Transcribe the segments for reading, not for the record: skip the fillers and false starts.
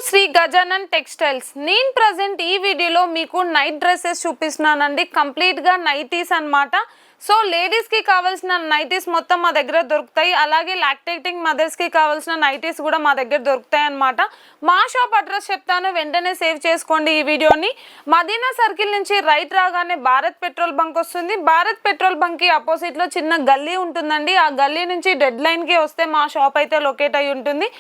Shri Gajanan textiles. నేను present ఈ వీడియోలో మీకు నైట్ డ్రెస్సెస్ చూపిస్తున్నానండి. కంప్లీట్గా నైటీస్ అన్నమాట. సో లేడీస్కి కావాల్సిన నైటీస్ మొత్తం మా దగ్గర దొరుకుతాయి. అలాగే లాక్టేటింగ్ మదర్స్కి కావాల్సిన నైటీస్ కూడా మా దగ్గర దొరుకుతాయి అన్నమాట. మా షాప్ అడ్రస్ చెప్తాను, వెంటనే సేవ్ చేసుకోండి ఈ వీడియోని. మదీనా సర్కిల్ నుంచి రైట్ రాగానే భారత్ పెట్రోల్ బంక్ వస్తుంది. భారత్ పెట్రోల్ బంక్కి అపోజిట్లో చిన్న గల్లీ ఉంటుందండి. ఆ గల్లీ నుంచి డెడ్ లైన్కి వస్తే మా షాప్ అయితే లొకేట్ అయి ఉంటుంది.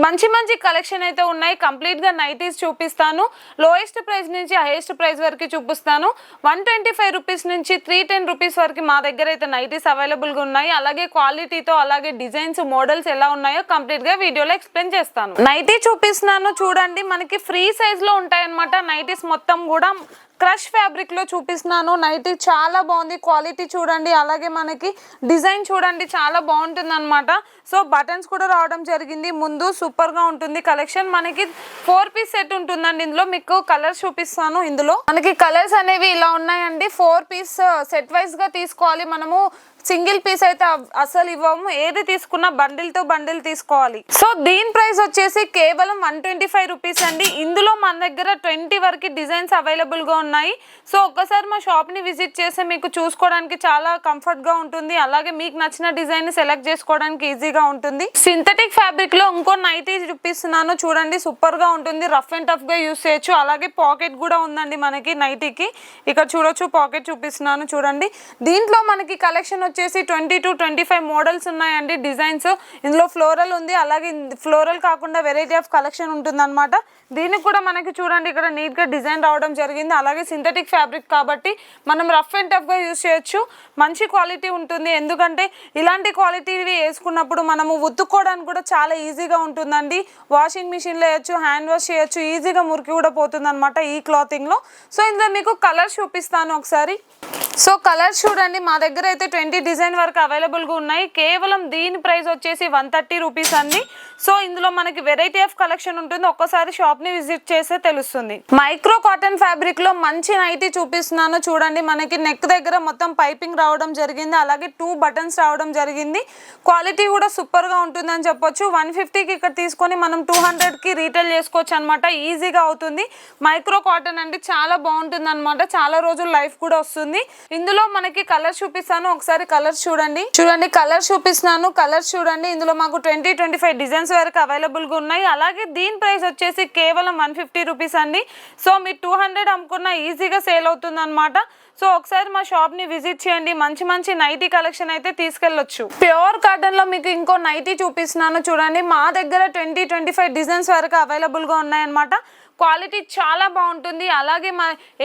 మంచి మంచి కలెక్షన్ అయితే ఉన్నాయి. కంప్లీట్గా నైటీస్ చూపిస్తాను. లోయెస్ట్ ప్రైస్ నుంచి హైయెస్ట్ ప్రైస్ వరకు చూపిస్తాను. 125 రూపీస్ నుంచి 310 రూపీస్ వరకు మా దగ్గర అయితే నైటీస్ అవైలబుల్గా ఉన్నాయి. అలాగే క్వాలిటీతో అలాగే డిజైన్స్ మోడల్స్ ఎలా ఉన్నాయో కంప్లీట్గా వీడియోలో ఎక్స్ప్లెయిన్ చేస్తాను. నైటీ చూపిస్తున్నాను చూడండి. మనకి ఫ్రీ సైజ్లో ఉంటాయన్నమాట నైటీస్ మొత్తం కూడా. క్రష్ ఫ్యాబ్రిక్ లో చూపిస్తున్నాను. నైటీ చాలా బాగుంది. క్వాలిటీ చూడండి, అలాగే మనకి డిజైన్ చూడండి, చాలా బాగుంటుంది అనమాట. సో బటన్స్ కూడా రావడం జరిగింది ముందు. సూపర్ గా ఉంటుంది కలెక్షన్. మనకి 4 పీస్ సెట్ ఉంటుందండి. ఇందులో మీకు కలర్స్ చూపిస్తాను. ఇందులో మనకి కలర్స్ అనేవి ఇలా ఉన్నాయండి. 4 పీస్ సెట్ వైజ్ గా తీసుకోవాలి మనము. సింగిల్ పీస్ అయితే అసలు ఇవ్వము. ఏది తీసుకున్నా బండిల్ తో బండిల్ తీసుకోవాలి. సో దీని ప్రైస్ వచ్చేసి కేవలం 125 రూపీస్ అండి. ఇందులో మన దగ్గర 20 వరకు డిజైన్స్ అవైలబుల్ గా ఉన్నాయి. సో ఒక్కసారి మా షాప్ ని విజిట్ చేస్తే మీకు చూసుకోవడానికి చాలా కంఫర్ట్ గా ఉంటుంది. అలాగే మీకు నచ్చిన డిజైన్ ని సెలెక్ట్ చేసుకోవడానికి ఈజీగా ఉంటుంది. సింథటిక్ ఫ్యాబ్రిక్ లో ఇంకో నైటీ చూపిస్తున్నాను చూడండి. సూపర్ గా ఉంటుంది. రఫ్ అండ్ టఫ్ గా యూస్ చేయొచ్చు. అలాగే పాకెట్ కూడా ఉందండి మనకి నైటీకి. ఇక్కడ చూడొచ్చు, పాకెట్ చూపిస్తున్నాను చూడండి. దీంట్లో మనకి కలెక్షన్ వచ్చేసి 20 to 25 మోడల్స్ ఉన్నాయండి. డిజైన్స్ ఇందులో ఫ్లోరల్ ఉంది. అలాగే ఫ్లోరల్ కాకుండా వెరైటీ ఆఫ్ కలెక్షన్ ఉంటుంది అనమాట. దీనికి కూడా మనకి చూడండి ఇక్కడ నీట్ గా డిజైన్ రావడం జరిగింది. అలాగే సింథటిక్ ఫ్యాబ్రిక్ కాబట్టి మనం రఫ్ అండ్ టఫ్ గా యూస్ చేయొచ్చు. మంచి క్వాలిటీ ఉంటుంది. ఎందుకంటే ఇలాంటి క్వాలిటీ వేసుకున్నప్పుడు మనము ఉతుక్కోవడానికి కూడా చాలా ఈజీగా ఉంటుందండి. వాషింగ్ మిషన్ లో వేయచ్చు, హ్యాండ్ వాష్ చేయొచ్చు. ఈజీగా మురికి కూడా పోతుంది అనమాట ఈ క్లాతింగ్ లో. సో ఇందులో మీకు కలర్ చూపిస్తాను ఒకసారి. సో కలర్స్ చూడండి, మా దగ్గర అయితే 20 డిజైన్ వరకు అవైలబుల్గా ఉన్నాయి. కేవలం దీని ప్రైస్ వచ్చేసి 130 రూపీస్ అండి. సో ఇందులో మనకి వెరైటీ ఆఫ్ కలెక్షన్ ఉంటుంది. ఒక్కసారి షాప్ని విజిట్ చేస్తే తెలుస్తుంది. మైక్రో కాటన్ ఫ్యాబ్రిక్లో మంచి నైటీ చూపిస్తున్నాను చూడండి. మనకి నెక్ దగ్గర మొత్తం పైపింగ్ రావడం జరిగింది. అలాగే 2 బటన్స్ రావడం జరిగింది. క్వాలిటీ కూడా సూపర్గా ఉంటుందని చెప్పొచ్చు. 150కి ఇక్కడ తీసుకొని మనం 200కి రీటైల్ చేసుకోవచ్చు అనమాట. ఈజీగా అవుతుంది. మైక్రో కాటన్ అంటే చాలా బాగుంటుంది అనమాట. చాలా రోజులు లైఫ్ కూడా వస్తుంది. ఇందులో మనకి కలర్స్ చూపిస్తాను ఒకసారి. కలర్స్ చూడండి కలర్స్ చూపిస్తున్నాను. కలర్స్ చూడండి. ఇందులో మాకు 20-25 డిజైన్స్ వరకు అవైలబుల్ గా ఉన్నాయి. అలాగే దీని ప్రైస్ వచ్చేసి కేవలం 150 రూపీస్ అండి. సో మీరు 200 అమ్ముకున్నా ఈజీగా సేల్ అవుతుంది అనమాట. సో ఒకసారి మా షాప్ ని విజిట్ చేయండి. మంచి మంచి నైటీ కలెక్షన్ అయితే తీసుకెళ్ళొచ్చు. ప్యూర్ కాటన్ లో మీకు ఇంకో నైటీ చూపిస్తున్నాను చూడండి. మా దగ్గర 20-25 డిజైన్స్ వరకు అవైలబుల్ గా ఉన్నాయన్నమాట. క్వాలిటీ చాలా బాగుంటుంది. అలాగే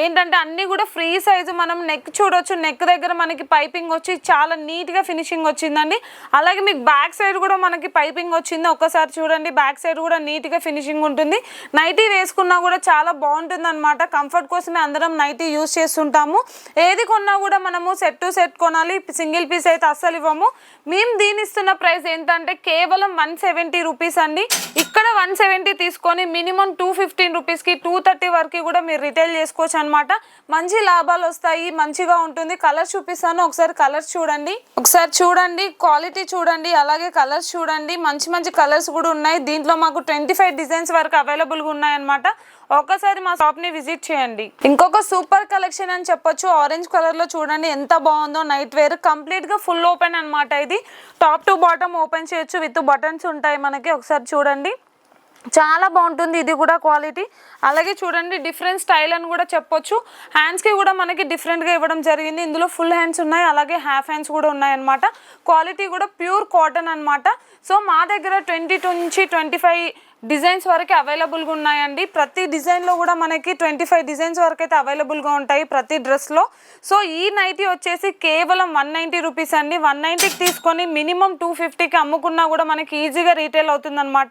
ఏంటంటే అన్నీ కూడా ఫ్రీ సైజు. మనం నెక్ చూడొచ్చు. నెక్ దగ్గర మనకి పైపింగ్ వచ్చి చాలా నీట్గా ఫినిషింగ్ వచ్చిందండి. అలాగే మీకు బ్యాక్ సైడ్ కూడా మనకి పైపింగ్ వచ్చింది. ఒక్కసారి చూడండి, బ్యాక్ సైడ్ కూడా నీట్గా ఫినిషింగ్ ఉంటుంది. నైటీ వేసుకున్నా కూడా చాలా బాగుంటుంది అనమాట. కంఫర్ట్ కోసమే అందరం నైటీ యూస్ చేస్తుంటాము. ఏది కొన్నా కూడా మనము సెట్ టు సెట్ కొనాలి. సింగిల్ పీస్ అయితే అస్సలు ఇవ్వము. మేము దీని ఇస్తున్న ప్రైస్ ఏంటంటే కేవలం 170 రూపీస్ అండి. ఇక్కడ 170 తీసుకొని మినిమం 215 రూపీస్కి 230 వరకు కూడా మీరు రిటైల్ చేసుకోవచ్చు అనమాట. మంచి లాభాలు వస్తాయి. మంచిగా ఉంటుంది. కలర్స్ చూపిస్తాను ఒకసారి. కలర్స్ చూడండి, క్వాలిటీ చూడండి, అలాగే కలర్స్ చూడండి. మంచి మంచి కలర్స్ కూడా ఉన్నాయి. దీంట్లో మాకు 25 డిజైన్స్ వరకు అవైలబుల్గా ఉన్నాయన్నమాట. ఒక్కసారి మా షాప్ ని విజిట్ చేయండి. ఇంకొక సూపర్ కలెక్షన్ అని చెప్పొచ్చు. ఆరెంజ్ కలర్ లో చూడండి ఎంత బాగుందో. నైట్ వేర్ కంప్లీట్ గా ఫుల్ ఓపెన్ అనమాట. ఇది టాప్ టు బాటమ్ ఓపెన్ చేయొచ్చు. విత్ బటన్స్ ఉంటాయి మనకి. ఒకసారి చూడండి, చాలా బాగుంటుంది. ఇది కూడా క్వాలిటీ. అలాగే చూడండి, డిఫరెంట్ స్టైల్ అని కూడా చెప్పొచ్చు. హ్యాండ్స్కి కూడా మనకి డిఫరెంట్గా ఇవ్వడం జరిగింది. ఇందులో ఫుల్ హ్యాండ్స్ ఉన్నాయి, అలాగే హాఫ్ హ్యాండ్స్ కూడా ఉన్నాయన్నమాట. క్వాలిటీ కూడా ప్యూర్ కాటన్ అనమాట. సో మా దగ్గర 22 నుంచి 25 డిజైన్స్ వరకు అవైలబుల్గా ఉన్నాయండి. ప్రతి డిజైన్లో కూడా మనకి 25 డిజైన్స్ వరకు అయితే అవైలబుల్గా ఉంటాయి ప్రతి డ్రెస్లో. సో ఈ నైటీ వచ్చేసి కేవలం 190 రూపీస్ అండి. 190కి తీసుకొని మినిమం 250కి అమ్ముకున్నా కూడా మనకి ఈజీగా రీటైల్ అవుతుందన్నమాట.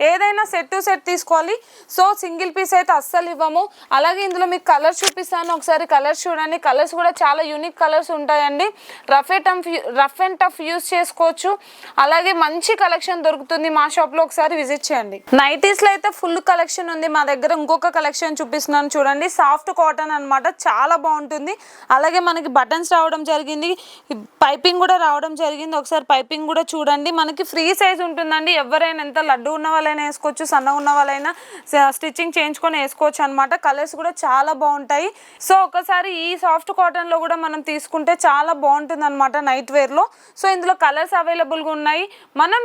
ఏదైనా సెట్ టు సెట్ తీసుకోవాలి. సో సింగిల్ పీస్ అయితే అస్సలు ఇవ్వము. అలాగే ఇందులో మీకు కలర్స్ చూపిస్తాను ఒకసారి. కలర్స్ చూడండి. కలర్స్ కూడా చాలా యూనిక్ కలర్స్ ఉంటాయండి. రఫ్ అండ్ టఫ్ యూస్ చేసుకోవచ్చు. అలాగే మంచి కలెక్షన్ దొరుకుతుంది మా షాప్లో. ఒకసారి విజిట్ చేయండి. నైటీస్లో అయితే ఫుల్ కలెక్షన్ ఉంది మా దగ్గర. ఇంకొక కలెక్షన్ చూపిస్తున్నాను చూడండి. సాఫ్ట్ కాటన్ అనమాట. చాలా బాగుంటుంది. అలాగే మనకి బటన్స్ రావడం జరిగింది. పైపింగ్ కూడా రావడం జరిగింది. ఒకసారి పైపింగ్ కూడా చూడండి. మనకి ఫ్రీ సైజ్ ఉంటుందండి. ఎవరైనా ఎంత లడ్డు ఉన్న వాళ్ళైనా వేసుకోవచ్చు, సన్నగా ఉన్న వాళ్ళైనా స్టిచ్చింగ్ చేయించుకొని వేసుకోవచ్చు అనమాట. కలర్స్ కూడా చాలా బాగుంటాయి. సో ఒకసారి ఈ సాఫ్ట్ కాటన్లో కూడా మనం తీసుకుంటే చాలా బాగుంటుంది అనమాట నైట్ వేర్లో. సో ఇందులో కలర్స్ అవైలబుల్గా ఉన్నాయి. మనం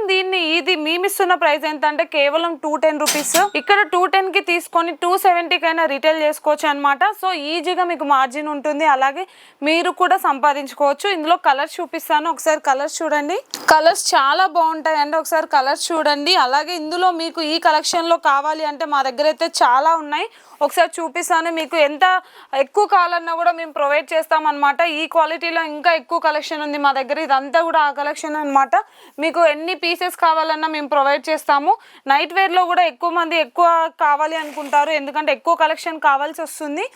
ఇది మేమిస్తున్న ప్రైస్ ఎంత అంటే కేవలం 210 రూపీస్. ఇక్కడ 210కి తీసుకొని 270కైనా రిటైల్ చేసుకోవచ్చు అనమాట. సో ఈజీగా మీకు మార్జిన్ ఉంటుంది, అలాగే మీరు కూడా సంపాదించుకోవచ్చు. ఇందులో కలర్స్ చూపిస్తాను, ఒకసారి కలర్స్ చూడండి. కలర్స్ చాలా బాగుంటాయి అండి, ఒకసారి కలర్స్ చూడండి. అలాగే ఇందులో మీకు ఈ కలెక్షన్లో కావాలి అంటే మా దగ్గర అయితే చాలా ఉన్నాయి, ఒకసారి చూపిస్తాను. మీకు ఎంత ఎక్కువ కావాలన్నా కూడా మేము ప్రొవైడ్ చేస్తామన్నమాట. ఈ క్వాలిటీలో ఇంకా ఎక్కువ కలెక్షన్ ఉంది మా దగ్గర, ఇదంతా కూడా ఆ కలెక్షన్ అనమాట. మీకు ఎన్ని పీసెస్ కావాలన్నా మేము ప్రొవైడ్ చేస్తాము. నైట్ వేర్లో కూడా ఎక్కువ మంది ఎక్కువ కావాలి అనుకుంటారు, ఎందుకంటే ఎక్కువ కలెక్షన్ కావాల్సి వస్తుంది.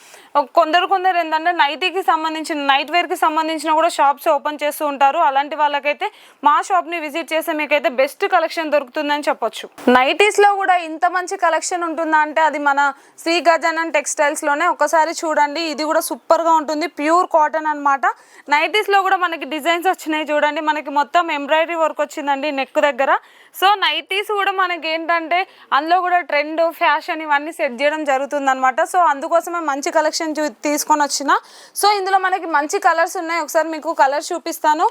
కొందరు ఏంటంటే నైట్ వేర్కి సంబంధించిన కూడా షాప్స్ ఓపెన్ చేస్తూ ఉంటారు. అలాంటి వాళ్ళకైతే మా షాప్ని విజిట్ చేస్తే మీకైతే బెస్ట్ కలెక్షన్ దొరుకుతుందని చెప్పొచ్చు. నైటీస్లో కూడా ఇంత మంచి కలెక్షన్ ఉంటుందా అంటే అది మన శ్రీ గజానన్ టెక్స్టైల్స్లోనే. ఒకసారి చూడండి, ఇది కూడా సూపర్గా ఉంటుంది, ప్యూర్ కాటన్ అనమాట. నైటీస్లో కూడా మనకి డిజైన్స్ వచ్చినాయి చూడండి, మనకి మొత్తం ఎంబ్రాయిడరీ వర్క్ వచ్చిందండి నెక్ దగ్గర. సో నైటీస్ కూడా మనకి ఏంటంటే అందులో కూడా ట్రెండ్, ఫ్యాషన్ ఇవన్నీ సెట్ చేయడం జరుగుతుంది అనమాట. సో అందుకోసమే మంచి కలెక్షన్ తీసుకొని వచ్చిన. సో ఇందులో మనకి మంచి కలర్స్ ఉన్నాయి, ఒకసారి మీకు కలర్స్ చూపిస్తాను.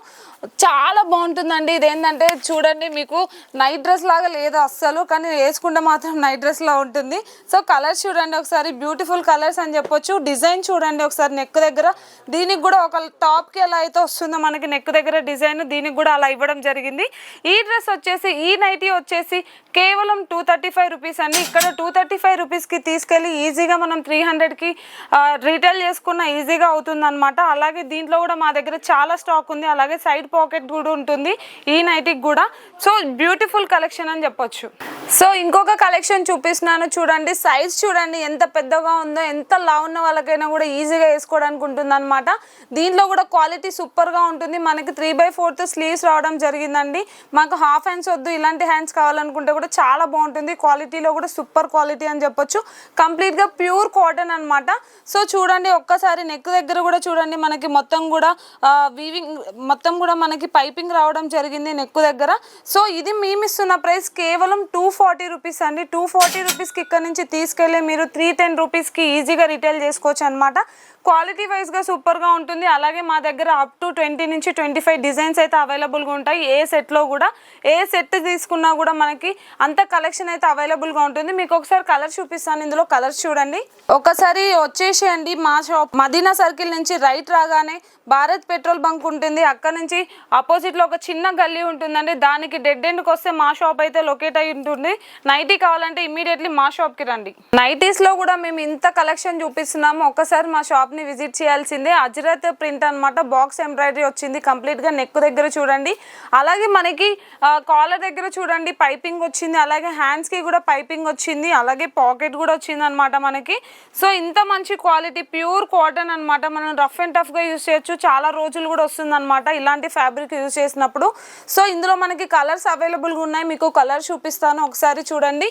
చాలా బాగుంటుందండి. ఇదేంటంటే చూడండి, మీకు నైట్ డ్రెస్ లాగా లేదు అస్సలు, కానీ వేసుకుంటే మాత్రం నైట్ డ్రెస్లా ఉంటుంది. సో కలర్స్ చూడండి ఒకసారి, బ్యూటిఫుల్ కలర్స్ అని చెప్పొచ్చు. డిజైన్ చూడండి ఒకసారి నెక్ దగ్గర, దీనికి కూడా ఒక టాప్కి ఎలా అయితే వస్తుందో మనకి నెక్ దగ్గర డిజైన్, దీనికి కూడా అలా ఇవ్వడం జరిగింది. ఈ డ్రెస్ వచ్చేసి, ఈ నైటీ వచ్చేసి కేవలం 235 రూపీస్ అండి. ఇక్కడ 235 రూపీస్కి తీసుకెళ్ళి ఈజీగా మనం 300కి రీటైల్ చేసుకున్న ఈజీగా అవుతుంది అనమాట. అలాగే దీంట్లో కూడా మా దగ్గర చాలా స్టాక్ ఉంది, అలాగే సైడ్ పాకెట్ కూడా ఉంటుంది ఈ నైటీకి కూడా. సో బ్యూటిఫుల్ కలెక్షన్ అని చెప్పొచ్చు. సో ఇంకొక కలెక్షన్ చూపిస్తున్నాను చూడండి, సైజ్ చూడండి ఎంత పెద్దగా ఉందో, ఎంత లా ఉన్న వాళ్ళకైనా కూడా ఈజీగా వేసుకోవడానికి ఉంటుంది అనమాట. దీంట్లో కూడా క్వాలిటీ సూపర్గా ఉంటుంది. మనకి 3/4 స్లీవ్స్ రావడం జరిగిందండి. మాకు హాఫ్ హ్యాండ్స్ వద్దు, ఇలాంటి హ్యాండ్స్ కావాలనుకుంటే కూడా చాలా బాగుంటుంది. క్వాలిటీలో కూడా సూపర్ క్వాలిటీ అని చెప్పొచ్చు. కంప్లీట్గా ప్యూర్ కాటన్ అనమాట. సో చూడండి ఒక్కసారి నెక్ దగ్గర కూడా చూడండి, మనకి మొత్తం కూడా వీవింగ్, మొత్తం కూడా మనకి పైపింగ్ రావడం జరిగింది నెక్ దగ్గర. సో ఇది మేము ఇస్తున్న ప్రైస్ కేవలం 240 రూపీస్ అండి. 240 రూపీస్కి ఇక్కడ నుంచి తీసుకెళ్ళి మీరు 310 రూపీస్కి ఈజీగా రిటైల్ చేసుకోవచ్చు అనమాట. క్వాలిటీ వైజ్గా సూపర్గా ఉంటుంది. అలాగే మా దగ్గర అప్ టు 20 నుంచి 25 డిజైన్స్ అయితే అవైలబుల్గా ఉంటాయి. ఏ సెట్లో కూడా, ఏ సెట్ తీసుకున్నా కూడా మనకి అంత కలెక్షన్ అయితే అవైలబుల్గా ఉంటుంది. మీకు ఒకసారి కలర్ చూపిస్తాను, ఇందులో కలర్స్ చూడండి. ఒకసారి వచ్చేసేయండి మా షాప్ మదీనా సర్కిల్ నుంచి రైట్ రాగానే భారత్ పెట్రోల్ బంక్ ఉంటుంది, అక్కడ నుంచి ఆపోజిట్లో ఒక చిన్న గల్లీ ఉంటుందండి. దానికి డెడ్ ఎండ్కి వస్తే మా షాప్ అయితే లొకేట్ అయి ఉంటుంది. నైటీ కావాలంటే ఇమీడియట్లీ మా షాప్కి రండి. నైటీస్లో కూడా మేము ఇంత కలెక్షన్ చూపిస్తున్నాము, ఒక్కసారి మా షాప్ని విజిట్ చేయాల్సిందే. అజ్రత్ ప్రింట్ అనమాట, బాక్స్ ఎంబ్రాయిడరీ వచ్చింది కంప్లీట్గా నెక్ దగ్గర చూడండి. అలాగే మనకి కాలర్ దగ్గర చూడండి పైపింగ్ వచ్చింది, అలాగే హ్యాండ్స్కి కూడా పైపింగ్ వచ్చింది, అలాగే పాకెట్ కూడా వచ్చింది అనమాట మనకి. సో ఇంత మంచి క్వాలిటీ ప్యూర్ కాటన్ అనమాట. మనం రఫ్ అండ్ టఫ్గా యూజ్ చేయొచ్చు, చాలా రోజులు కూడా వస్తుంది అనమాట ఇలాంటి ఫ్యాబ్రిక్ యూజ్ చేసినప్పుడు. సో ఇందులో మనకి కలర్స్ అవైలబుల్గా ఉన్నాయి, మీకు కలర్ చూపిస్తాను ఒకసారి చూడండి.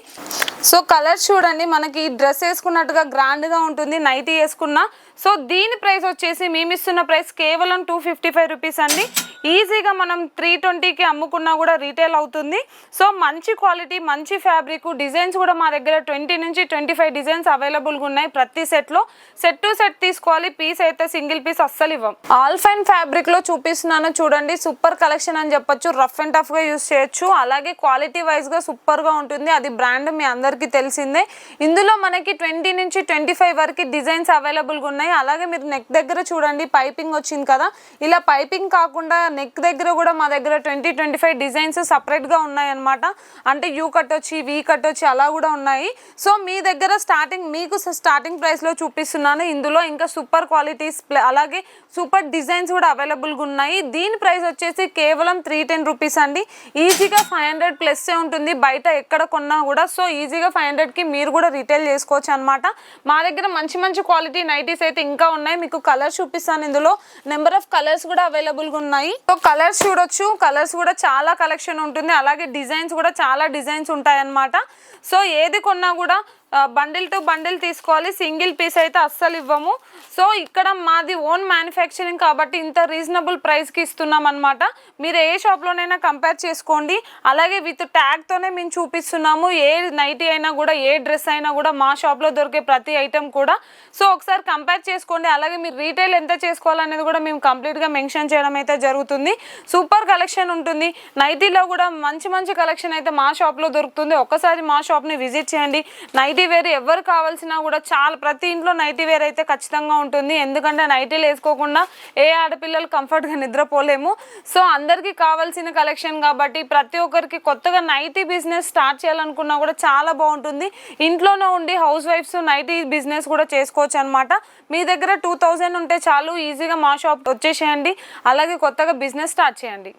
సో కలర్స్ చూడండి, మనకి డ్రెస్ వేసుకున్నట్టుగా గ్రాండ్గా ఉంటుంది నైటీ వేసుకున్న. సో దీని ప్రైస్ వచ్చేసి మేము ఇస్తున్న ప్రైస్ కేవలం 255 రూపీస్ అండి. ఈజీగా మనం 320కి అమ్ముకున్నా కూడా రీటైల్ అవుతుంది. సో మంచి క్వాలిటీ, మంచి ఫ్యాబ్రిక్, డిజైన్స్ కూడా మా దగ్గర 20 నుంచి 25 డిజైన్స్ అవైలబుల్గా ఉన్నాయి. ప్రతి సెట్లో సెట్ టు సెట్ తీసుకోవాలి, పీస్ అయితే సింగిల్ పీస్ అస్సలు ఇవ్వం. ఆల్ ఫైన్ ఫ్యాబ్రిక్లో చూపిస్తున్నాను చూడండి, సూపర్ కలెక్షన్ అని చెప్పొచ్చు. రఫ్ అండ్ టఫ్గా యూజ్ చేయొచ్చు, అలాగే క్వాలిటీ వైజ్గా సూపర్గా ఉంటుంది. అది బ్రాండ్ మీ అందరికీ తెలిసిందే. ఇందులో మనకి 20 నుంచి 25 వరకు డిజైన్స్ అవైలబుల్గా ఉన్నాయి. అలాగే మీరు నెక్ దగ్గర చూడండి పైపింగ్ వచ్చింది కదా, ఇలా పైపింగ్ కాకుండా నెక్ దగ్గర కూడా మా దగ్గర 20-25 డిజైన్స్ సపరేట్గా ఉన్నాయి అనమాట. అంటే యూ కట్ వచ్చి, వీ కట్ వచ్చి అలా కూడా ఉన్నాయి. సో మీ దగ్గర మీకు స్టార్టింగ్ ప్రైస్లో చూపిస్తున్నాను. ఇందులో ఇంకా సూపర్ క్వాలిటీస్ అలాగే సూపర్ డిజైన్స్ కూడా అవైలబుల్గా ఉన్నాయి. దీని ప్రైస్ వచ్చేసి కేవలం 310 రూపీస్ అండి. ఈజీగా 500 ప్లస్ ఉంటుంది బయట ఎక్కడ కొన్నా కూడా. సో ఈజీగా 500కి మీరు కూడా రిటైల్ చేసుకోవచ్చు అనమాట. మా దగ్గర మంచి మంచి క్వాలిటీ నైటీస్ అయితే ఇంకా ఉన్నాయి, మీకు కలర్స్ చూపిస్తాను. ఇందులో నెంబర్ ఆఫ్ కలర్స్ కూడా అవైలబుల్గా ఉన్నాయి. సో కలర్స్ చూడొచ్చు, కలర్స్ కూడా చాలా కలెక్షన్ ఉంటుంది, అలాగే డిజైన్స్ కూడా చాలా డిజైన్స్ ఉంటాయి అన్నమాట. సో ఏది కొన్నా కూడా బండిల్ టు బండిల్ తీసుకోవాలి, సింగిల్ పీస్ అయితే అస్సలు ఇవ్వము. సో ఇక్కడ మాది ఓన్ మ్యానుఫ్యాక్చరింగ్ కాబట్టి ఇంత రీజనబుల్ ప్రైస్కి ఇస్తున్నాం అనమాట. మీరు ఏ షాప్లోనైనా కంపేర్ చేసుకోండి. అలాగే విత్ ట్యాగ్తోనే మేము చూపిస్తున్నాము. ఏ నైటీ అయినా కూడా, ఏ డ్రెస్ అయినా కూడా మా షాప్లో దొరికే ప్రతి ఐటెం కూడా. సో ఒకసారి కంపేర్ చేసుకోండి. అలాగే మీరు రీటైల్ ఎంత చేసుకోవాలనేది కూడా మేము కంప్లీట్గా మెన్షన్ చేయడం అయితే జరుగుతుంది. సూపర్ కలెక్షన్ ఉంటుంది. నైటీలో కూడా మంచి మంచి కలెక్షన్ అయితే మా షాప్లో దొరుకుతుంది. ఒక్కసారి మా షాప్ని విజిట్ చేయండి. నైటీ వేర్ ఎవరు కావాల్సినా కూడా చాలా, ప్రతి ఇంట్లో నైటీ వేర్ అయితే ఖచ్చితంగా ఉంటుంది. ఎందుకంటే నైటీలు వేసుకోకుండా ఏ ఆడపిల్లలు కంఫర్ట్గా నిద్రపోలేము. సో అందరికీ కావాల్సిన కలెక్షన్ కాబట్టి ప్రతి ఒక్కరికి కొత్తగా నైటీ బిజినెస్ స్టార్ట్ చేయాలనుకున్నా కూడా చాలా బాగుంటుంది. ఇంట్లోనే ఉండి హౌస్ వైఫ్స్ నైటీ బిజినెస్ కూడా చేసుకోవచ్చు అనమాట. మీ దగ్గర 2000 ఉంటే చాలు, ఈజీగా మా షాప్ వచ్చేసేయండి. అలాగే కొత్తగా బిజినెస్ స్టార్ట్ చేయండి.